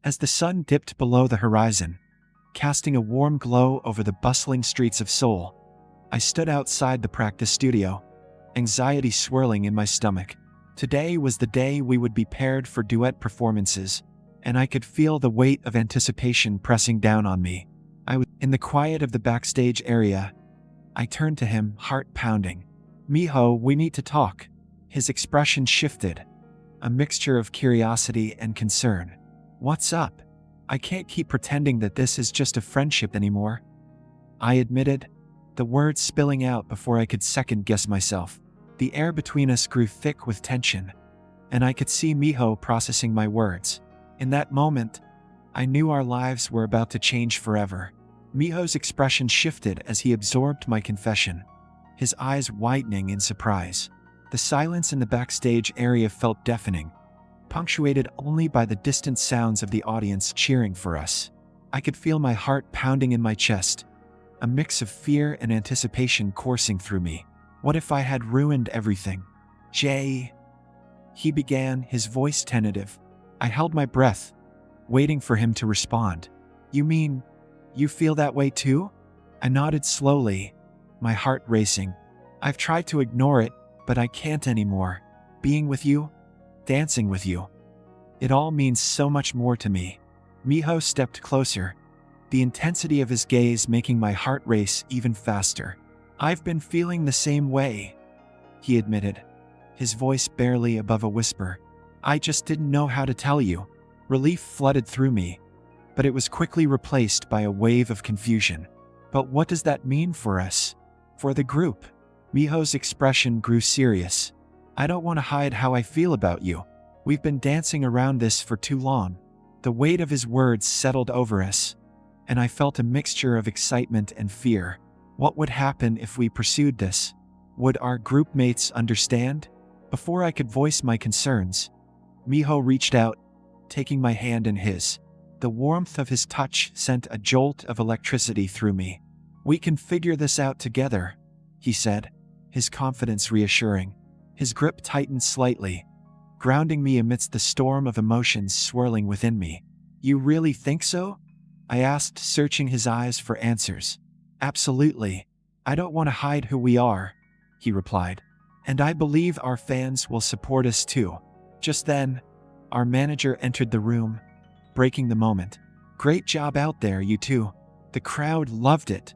As the sun dipped below the horizon, casting a warm glow over the bustling streets of Seoul, I stood outside the practice studio, anxiety swirling in my stomach. Today was the day we would be paired for duet performances, and I could feel the weight of anticipation pressing down on me. I was in the quiet of the backstage area. I turned to him, heart pounding. "Miho, we need to talk." His expression shifted, a mixture of curiosity and concern. "What's up? I can't keep pretending that this is just a friendship anymore," I admitted, the words spilling out before I could second-guess myself. The air between us grew thick with tension, and I could see Miho processing my words. In that moment, I knew our lives were about to change forever. Miho's expression shifted as he absorbed my confession, his eyes widening in surprise. The silence in the backstage area felt deafening, punctuated only by the distant sounds of the audience cheering for us. I could feel my heart pounding in my chest, a mix of fear and anticipation coursing through me. What if I had ruined everything? "Jay," he began, his voice tentative. I held my breath, waiting for him to respond. "You mean, you feel that way too?" I nodded slowly, my heart racing. "I've tried to ignore it, but I can't anymore. Being with you, dancing with you, it all means so much more to me." Miho stepped closer, the intensity of his gaze making my heart race even faster. "I've been feeling the same way," he admitted, his voice barely above a whisper. "I just didn't know how to tell you." Relief flooded through me, but it was quickly replaced by a wave of confusion. "But what does that mean for us? For the group?" Miho's expression grew serious. "I don't want to hide how I feel about you. We've been dancing around this for too long." The weight of his words settled over us, and I felt a mixture of excitement and fear. What would happen if we pursued this? Would our group mates understand? Before I could voice my concerns, Miho reached out, taking my hand in his. The warmth of his touch sent a jolt of electricity through me. "We can figure this out together," he said, his confidence reassuring. His grip tightened slightly, grounding me amidst the storm of emotions swirling within me. "You really think so?" I asked, searching his eyes for answers. "Absolutely. I don't want to hide who we are," he replied. "And I believe our fans will support us too." Just then, our manager entered the room, breaking the moment. "Great job out there, you two." The crowd loved it.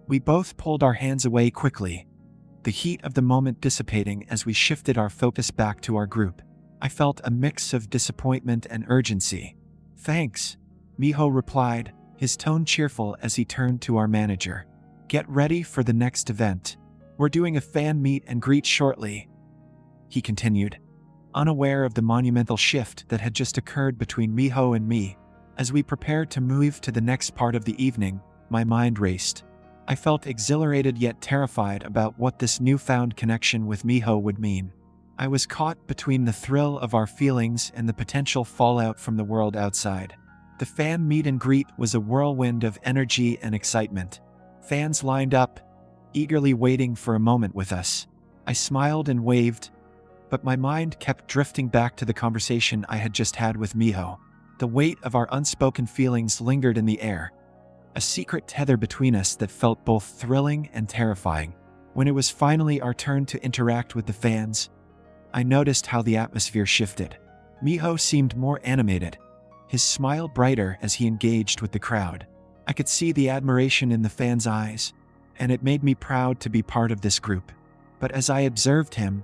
We both pulled our hands away quickly, the heat of the moment dissipating as we shifted our focus back to our group. I felt a mix of disappointment and urgency. "Thanks," Miho replied, his tone cheerful as he turned to our manager. "Get ready for the next event. We're doing a fan meet and greet shortly," he continued, unaware of the monumental shift that had just occurred between Miho and me. As we prepared to move to the next part of the evening, my mind raced. I felt exhilarated yet terrified about what this newfound connection with Miho would mean. I was caught between the thrill of our feelings and the potential fallout from the world outside. The fan meet and greet was a whirlwind of energy and excitement. Fans lined up, eagerly waiting for a moment with us. I smiled and waved, but my mind kept drifting back to the conversation I had just had with Miho. The weight of our unspoken feelings lingered in the air, a secret tether between us that felt both thrilling and terrifying. When it was finally our turn to interact with the fans, I noticed how the atmosphere shifted. Miho seemed more animated, his smile brighter as he engaged with the crowd. I could see the admiration in the fans' eyes, and it made me proud to be part of this group. But as I observed him,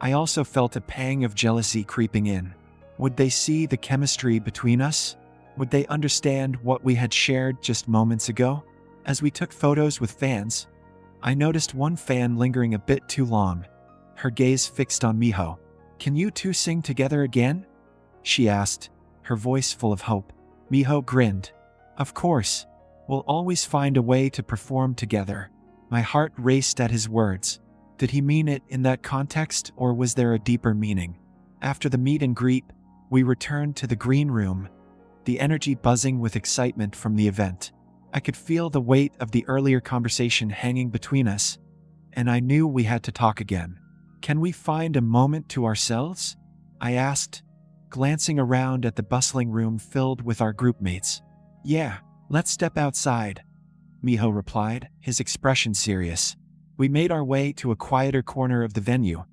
I also felt a pang of jealousy creeping in. Would they see the chemistry between us? Would they understand what we had shared just moments ago? As we took photos with fans, I noticed one fan lingering a bit too long, her gaze fixed on Miho. "Can you two sing together again?" she asked, her voice full of hope. Miho grinned. "Of course. We'll always find a way to perform together." My heart raced at his words. Did he mean it in that context, or was there a deeper meaning? After the meet and greet, we returned to the green room, the energy buzzing with excitement from the event. I could feel the weight of the earlier conversation hanging between us, and I knew we had to talk again. "Can we find a moment to ourselves?" I asked, glancing around at the bustling room filled with our group mates. "Yeah, let's step outside," Miho replied, his expression serious. We made our way to a quieter corner of the venue,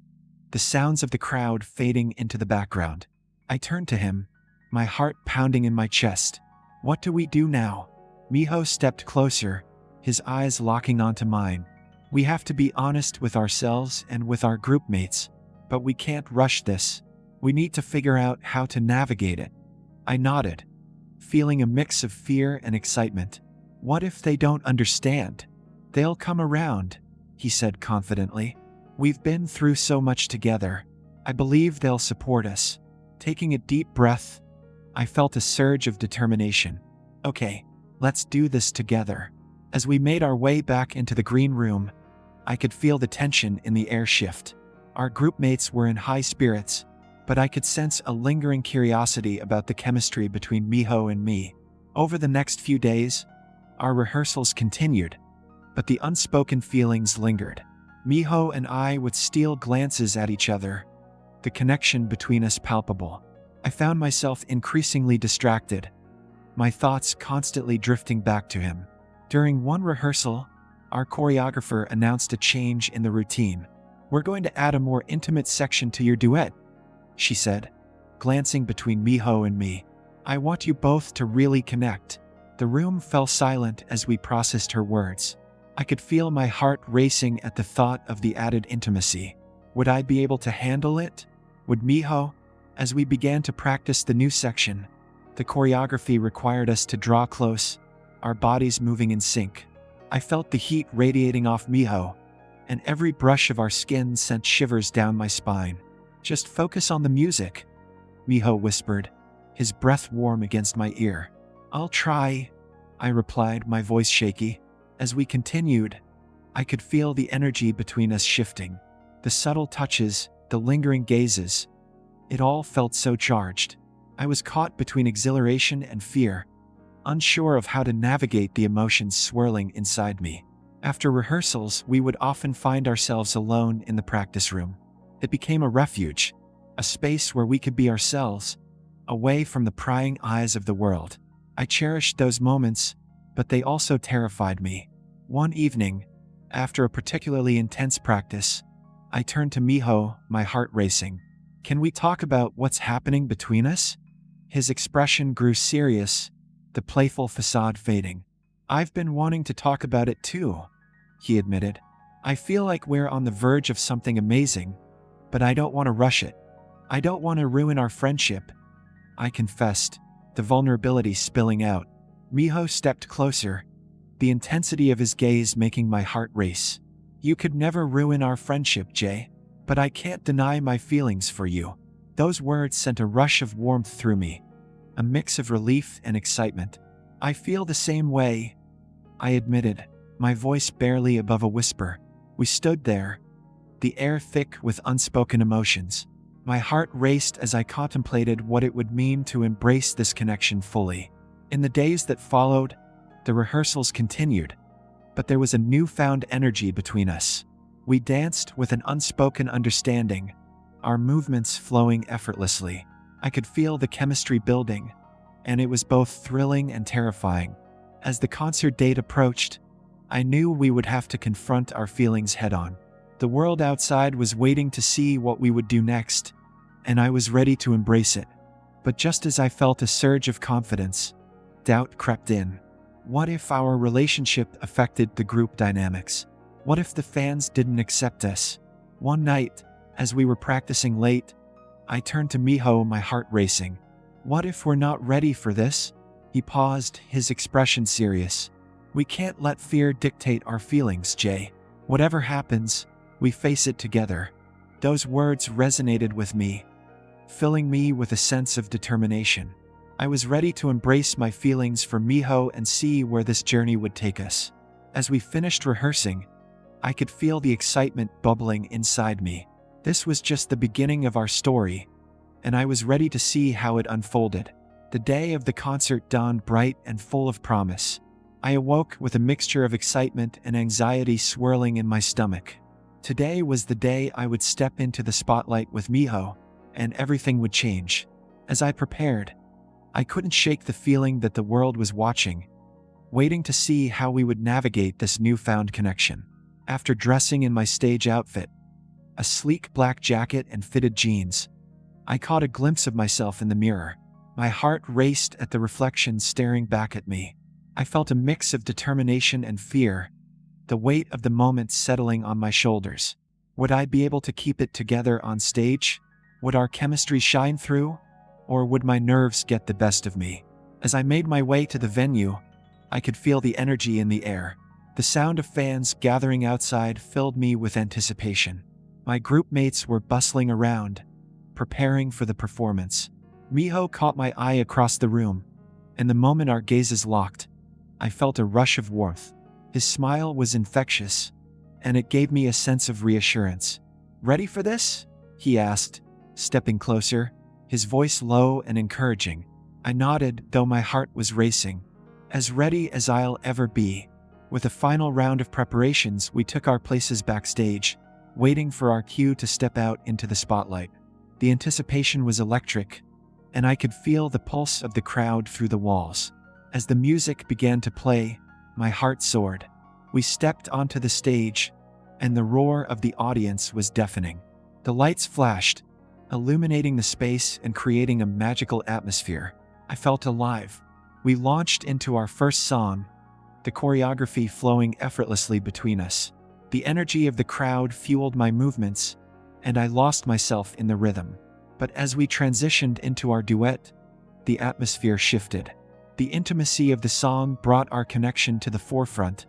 the sounds of the crowd fading into the background. I turned to him, my heart pounding in my chest. "What do we do now?" Miho stepped closer, his eyes locking onto mine. "We have to be honest with ourselves and with our group mates, but we can't rush this. We need to figure out how to navigate it." I nodded, feeling a mix of fear and excitement. "What if they don't understand?" "They'll come around," he said confidently. "We've been through so much together. I believe they'll support us." Taking a deep breath, I felt a surge of determination. "Okay, let's do this together." As we made our way back into the green room, I could feel the tension in the air shift. Our group mates were in high spirits, but I could sense a lingering curiosity about the chemistry between Miho and me. Over the next few days, our rehearsals continued, but the unspoken feelings lingered. Miho and I would steal glances at each other, the connection between us palpable. I found myself increasingly distracted, my thoughts constantly drifting back to him. During one rehearsal, our choreographer announced a change in the routine. "We're going to add a more intimate section to your duet," she said, glancing between Miho and me. "I want you both to really connect." The room fell silent as we processed her words. I could feel my heart racing at the thought of the added intimacy. Would I be able to handle it? Would Miho? As we began to practice the new section, the choreography required us to draw close, our bodies moving in sync. I felt the heat radiating off Miho, and every brush of our skin sent shivers down my spine. "Just focus on the music," Miho whispered, his breath warm against my ear. "I'll try," I replied, my voice shaky. As we continued, I could feel the energy between us shifting. The subtle touches, the lingering gazes. It all felt so charged. I was caught between exhilaration and fear, unsure of how to navigate the emotions swirling inside me. After rehearsals, we would often find ourselves alone in the practice room. It became a refuge, a space where we could be ourselves, away from the prying eyes of the world. I cherished those moments, but they also terrified me. One evening, after a particularly intense practice, I turned to Miho, my heart racing. "Can we talk about what's happening between us?" His expression grew serious, the playful facade fading. "I've been wanting to talk about it too," he admitted. "I feel like we're on the verge of something amazing, but I don't want to rush it. I don't want to ruin our friendship," I confessed, the vulnerability spilling out. Miho stepped closer, the intensity of his gaze making my heart race. "You could never ruin our friendship, Jay, but I can't deny my feelings for you." Those words sent a rush of warmth through me, a mix of relief and excitement. "I feel the same way," I admitted, my voice barely above a whisper. We stood there, the air thick with unspoken emotions. My heart raced as I contemplated what it would mean to embrace this connection fully. In the days that followed, the rehearsals continued, but there was a newfound energy between us. We danced with an unspoken understanding, our movements flowing effortlessly. I could feel the chemistry building, and it was both thrilling and terrifying. As the concert date approached, I knew we would have to confront our feelings head-on. The world outside was waiting to see what we would do next, and I was ready to embrace it. But just as I felt a surge of confidence, doubt crept in. What if our relationship affected the group dynamics? What if the fans didn't accept us? One night, as we were practicing late, I turned to Miho, my heart racing. "What if we're not ready for this?" He paused, his expression serious. "We can't let fear dictate our feelings, Jay. Whatever happens, we face it together." Those words resonated with me, filling me with a sense of determination. I was ready to embrace my feelings for Miho and see where this journey would take us. As we finished rehearsing, I could feel the excitement bubbling inside me. This was just the beginning of our story, and I was ready to see how it unfolded. The day of the concert dawned bright and full of promise. I awoke with a mixture of excitement and anxiety swirling in my stomach. Today was the day I would step into the spotlight with Miho, and everything would change. As I prepared, I couldn't shake the feeling that the world was watching, waiting to see how we would navigate this newfound connection. After dressing in my stage outfit, a sleek black jacket and fitted jeans, I caught a glimpse of myself in the mirror. My heart raced at the reflection staring back at me. I felt a mix of determination and fear, the weight of the moment settling on my shoulders. Would I be able to keep it together on stage? Would our chemistry shine through? Or would my nerves get the best of me? As I made my way to the venue, I could feel the energy in the air. The sound of fans gathering outside filled me with anticipation. My group mates were bustling around, preparing for the performance. Miho caught my eye across the room, and the moment our gazes locked, I felt a rush of warmth. His smile was infectious, and it gave me a sense of reassurance. "Ready for this?" he asked, stepping closer, his voice low and encouraging. I nodded, though my heart was racing. As ready as I'll ever be. With a final round of preparations, we took our places backstage, waiting for our cue to step out into the spotlight. The anticipation was electric, and I could feel the pulse of the crowd through the walls. As the music began to play, my heart soared. We stepped onto the stage, and the roar of the audience was deafening. The lights flashed, illuminating the space and creating a magical atmosphere. I felt alive. We launched into our first song, the choreography flowing effortlessly between us. The energy of the crowd fueled my movements, and I lost myself in the rhythm. But as we transitioned into our duet, the atmosphere shifted. The intimacy of the song brought our connection to the forefront,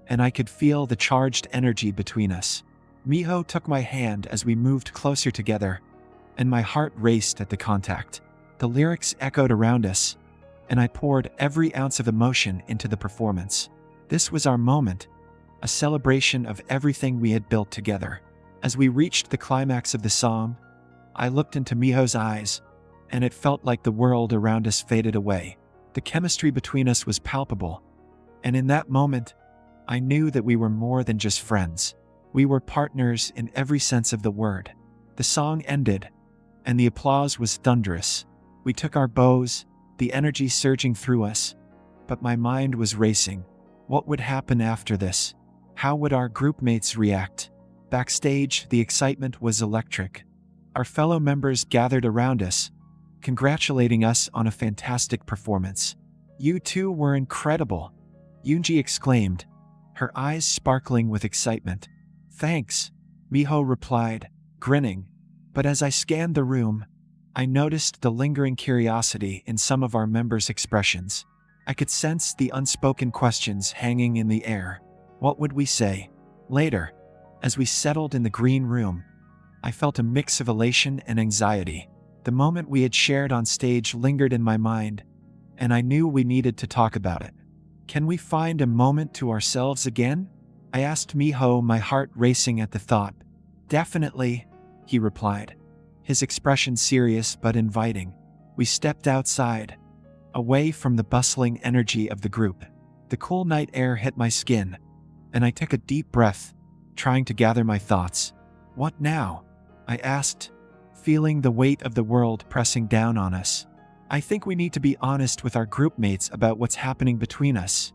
and I could feel the charged energy between us. Miho took my hand as we moved closer together, and my heart raced at the contact. The lyrics echoed around us, and I poured every ounce of emotion into the performance. This was our moment, a celebration of everything we had built together. As we reached the climax of the song, I looked into Miho's eyes, and it felt like the world around us faded away. The chemistry between us was palpable, and in that moment, I knew that we were more than just friends. We were partners in every sense of the word. The song ended, and the applause was thunderous. We took our bows, the energy surging through us, but my mind was racing. What would happen after this? How would our group mates react? Backstage, the excitement was electric. Our fellow members gathered around us, congratulating us on a fantastic performance. "You two were incredible," Yoonji exclaimed, her eyes sparkling with excitement. "Thanks," Miho replied, grinning. But as I scanned the room, I noticed the lingering curiosity in some of our members' expressions. I could sense the unspoken questions hanging in the air. What would we say? Later, as we settled in the green room, I felt a mix of elation and anxiety. The moment we had shared on stage lingered in my mind, and I knew we needed to talk about it. "Can we find a moment to ourselves again?" I asked Miho, my heart racing at the thought. "Definitely," he replied, his expression serious but inviting. We stepped outside, away from the bustling energy of the group. The cool night air hit my skin, and I took a deep breath, trying to gather my thoughts. "What now?" I asked, feeling the weight of the world pressing down on us. "I think we need to be honest with our group mates about what's happening between us,"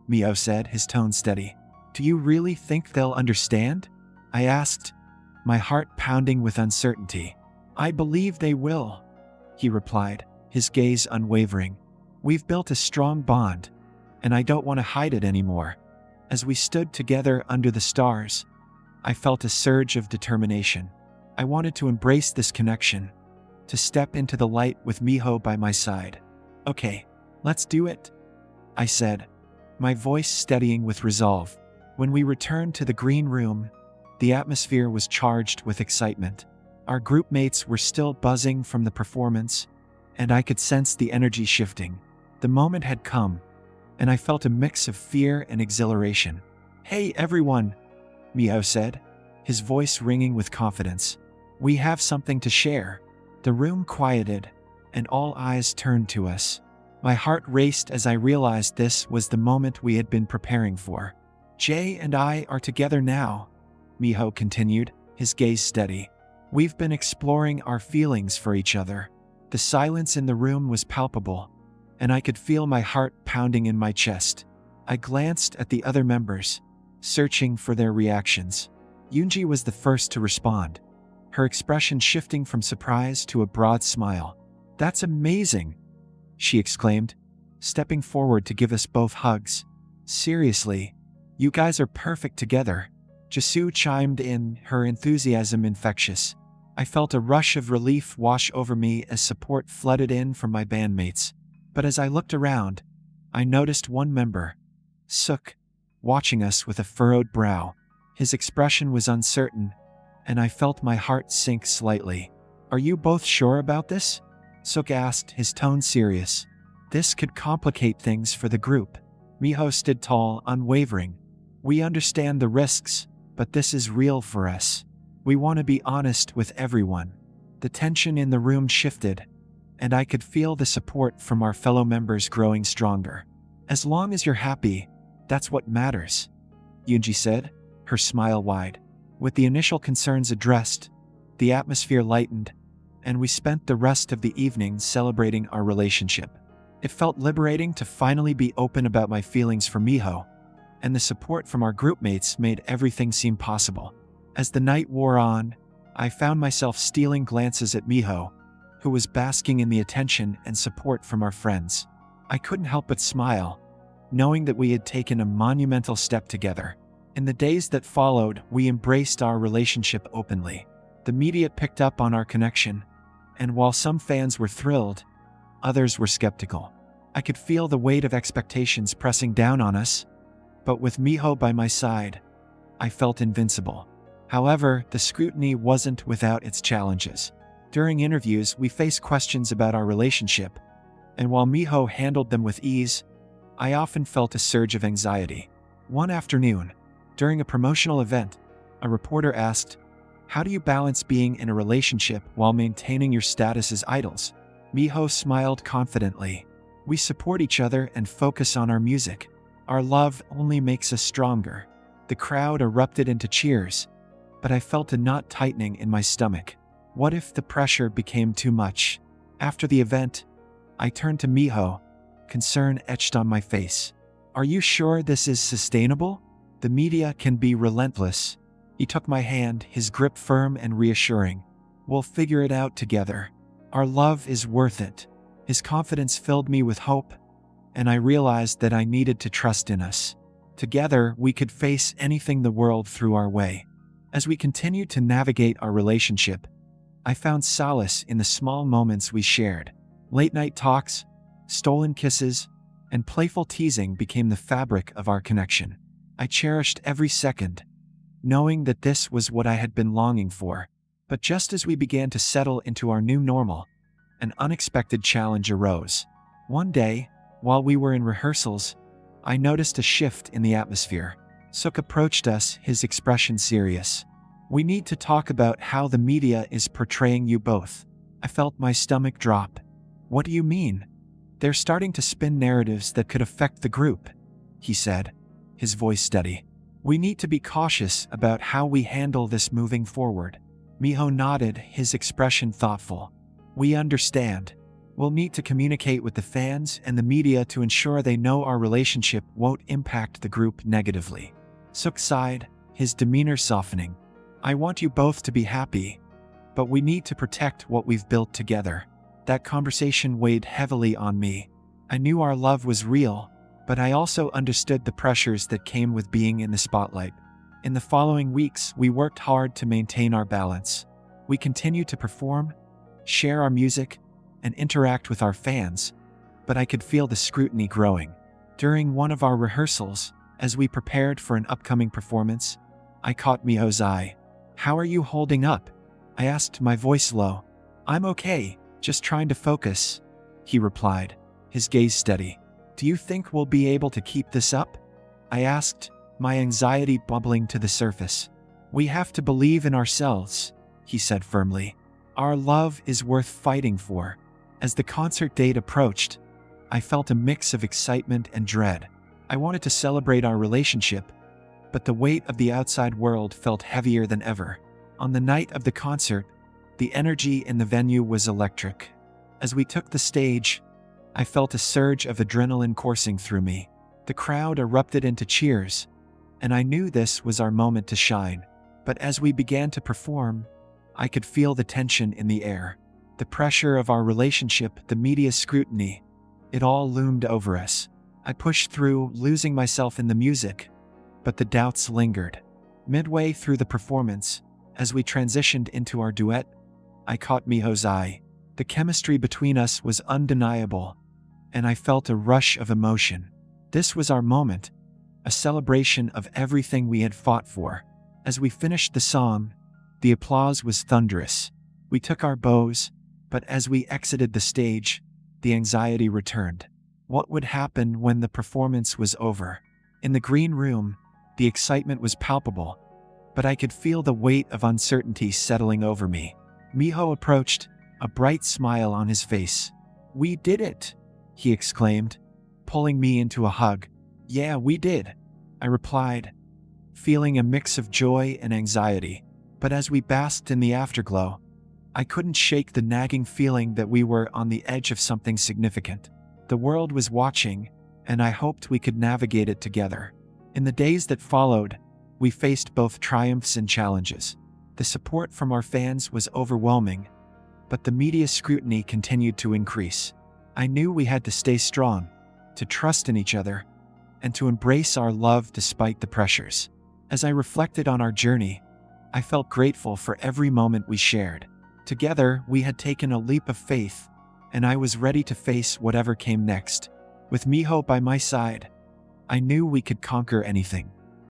Miho said, his tone steady. "Do you really think they'll understand?" I asked, my heart pounding with uncertainty. "I believe they will," he replied, his gaze unwavering. "We've built a strong bond, and I don't want to hide it anymore." As we stood together under the stars, I felt a surge of determination. I wanted to embrace this connection, to step into the light with Miho by my side. "Okay, let's do it," I said, my voice steadying with resolve. When we returned to the green room, the atmosphere was charged with excitement. Our group mates were still buzzing from the performance, and I could sense the energy shifting. The moment had come, and I felt a mix of fear and exhilaration. "Hey everyone," Miho said, his voice ringing with confidence. "We have something to share." The room quieted, and all eyes turned to us. My heart raced as I realized this was the moment we had been preparing for. "Jay and I are together now," Miho continued, his gaze steady. "We've been exploring our feelings for each other, The silence in the room was palpable, and I could feel my heart pounding in my chest. I glanced at the other members, searching for their reactions. Yoonji was the first to respond, her expression shifting from surprise to a broad smile. "That's amazing," she exclaimed, stepping forward to give us both hugs. "Seriously, you guys are perfect together." Jisoo chimed in, her enthusiasm infectious. I felt a rush of relief wash over me as support flooded in from my bandmates. But as I looked around, I noticed one member, Suk, watching us with a furrowed brow. His expression was uncertain, and I felt my heart sink slightly. "Are you both sure about this?" Suk asked, his tone serious. "This could complicate things for the group." Miho stood tall, unwavering. "We understand the risks, but this is real for us. We want to be honest with everyone." The tension in the room shifted, and I could feel the support from our fellow members growing stronger. "As long as you're happy, that's what matters," Yoonji said, her smile wide. With the initial concerns addressed, the atmosphere lightened, and we spent the rest of the evening celebrating our relationship. It felt liberating to finally be open about my feelings for Miho, and the support from our groupmates made everything seem possible. As the night wore on, I found myself stealing glances at Miho, who was basking in the attention and support from our friends. I couldn't help but smile, knowing that we had taken a monumental step together. In the days that followed, we embraced our relationship openly. The media picked up on our connection, and while some fans were thrilled, others were skeptical. I could feel the weight of expectations pressing down on us, but with Miho by my side, I felt invincible. However, the scrutiny wasn't without its challenges. During interviews, we faced questions about our relationship, and while Miho handled them with ease, I often felt a surge of anxiety. One afternoon, during a promotional event, a reporter asked, "How do you balance being in a relationship while maintaining your status as idols?" Miho smiled confidently. "We support each other and focus on our music. Our love only makes us stronger." The crowd erupted into cheers, but I felt a knot tightening in my stomach. What if the pressure became too much? After the event, I turned to Miho, concern etched on my face. "Are you sure this is sustainable? The media can be relentless." He took my hand, his grip firm and reassuring. "We'll figure it out together. Our love is worth it." His confidence filled me with hope, and I realized that I needed to trust in us. Together, we could face anything the world threw our way. As we continued to navigate our relationship, I found solace in the small moments we shared. Late-night talks, stolen kisses, and playful teasing became the fabric of our connection. I cherished every second, knowing that this was what I had been longing for. But just as we began to settle into our new normal, an unexpected challenge arose. One day, while we were in rehearsals, I noticed a shift in the atmosphere. Suk approached us, his expression serious. "We need to talk about how the media is portraying you both." I felt my stomach drop. "What do you mean?" "They're starting to spin narratives that could affect the group," he said, his voice steady. "We need to be cautious about how we handle this moving forward." Miho nodded, his expression thoughtful. "We understand. We'll need to communicate with the fans and the media to ensure they know our relationship won't impact the group negatively." Suk sighed, his demeanor softening. "I want you both to be happy, but we need to protect what we've built together." That conversation weighed heavily on me. I knew our love was real, but I also understood the pressures that came with being in the spotlight. In the following weeks, we worked hard to maintain our balance. We continued to perform, share our music, and interact with our fans, but I could feel the scrutiny growing. During one of our rehearsals, as we prepared for an upcoming performance, I caught Miho's eye. "How are you holding up?" I asked, my voice low. "I'm okay, just trying to focus," he replied, his gaze steady. "Do you think we'll be able to keep this up?" I asked, my anxiety bubbling to the surface. "We have to believe in ourselves," he said firmly. "Our love is worth fighting for." As the concert date approached, I felt a mix of excitement and dread. I wanted to celebrate our relationship, but the weight of the outside world felt heavier than ever. On the night of the concert, the energy in the venue was electric. As we took the stage, I felt a surge of adrenaline coursing through me. The crowd erupted into cheers, and I knew this was our moment to shine. But as we began to perform, I could feel the tension in the air. The pressure of our relationship, the media's scrutiny, it all loomed over us. I pushed through, losing myself in the music, but the doubts lingered. Midway through the performance, as we transitioned into our duet, I caught Miho's eye. The chemistry between us was undeniable, and I felt a rush of emotion. This was our moment, a celebration of everything we had fought for. As we finished the song, the applause was thunderous. We took our bows, but as we exited the stage, the anxiety returned. What would happen when the performance was over? In the green room, the excitement was palpable, but I could feel the weight of uncertainty settling over me. Miho approached, a bright smile on his face. "We did it!" he exclaimed, pulling me into a hug. "Yeah, we did," I replied, feeling a mix of joy and anxiety. But as we basked in the afterglow, I couldn't shake the nagging feeling that we were on the edge of something significant. The world was watching, and I hoped we could navigate it together. In the days that followed, we faced both triumphs and challenges. The support from our fans was overwhelming, but the media scrutiny continued to increase. I knew we had to stay strong, to trust in each other, and to embrace our love despite the pressures. As I reflected on our journey, I felt grateful for every moment we shared. Together, we had taken a leap of faith, and I was ready to face whatever came next. With Miho by my side, I knew we could conquer anything.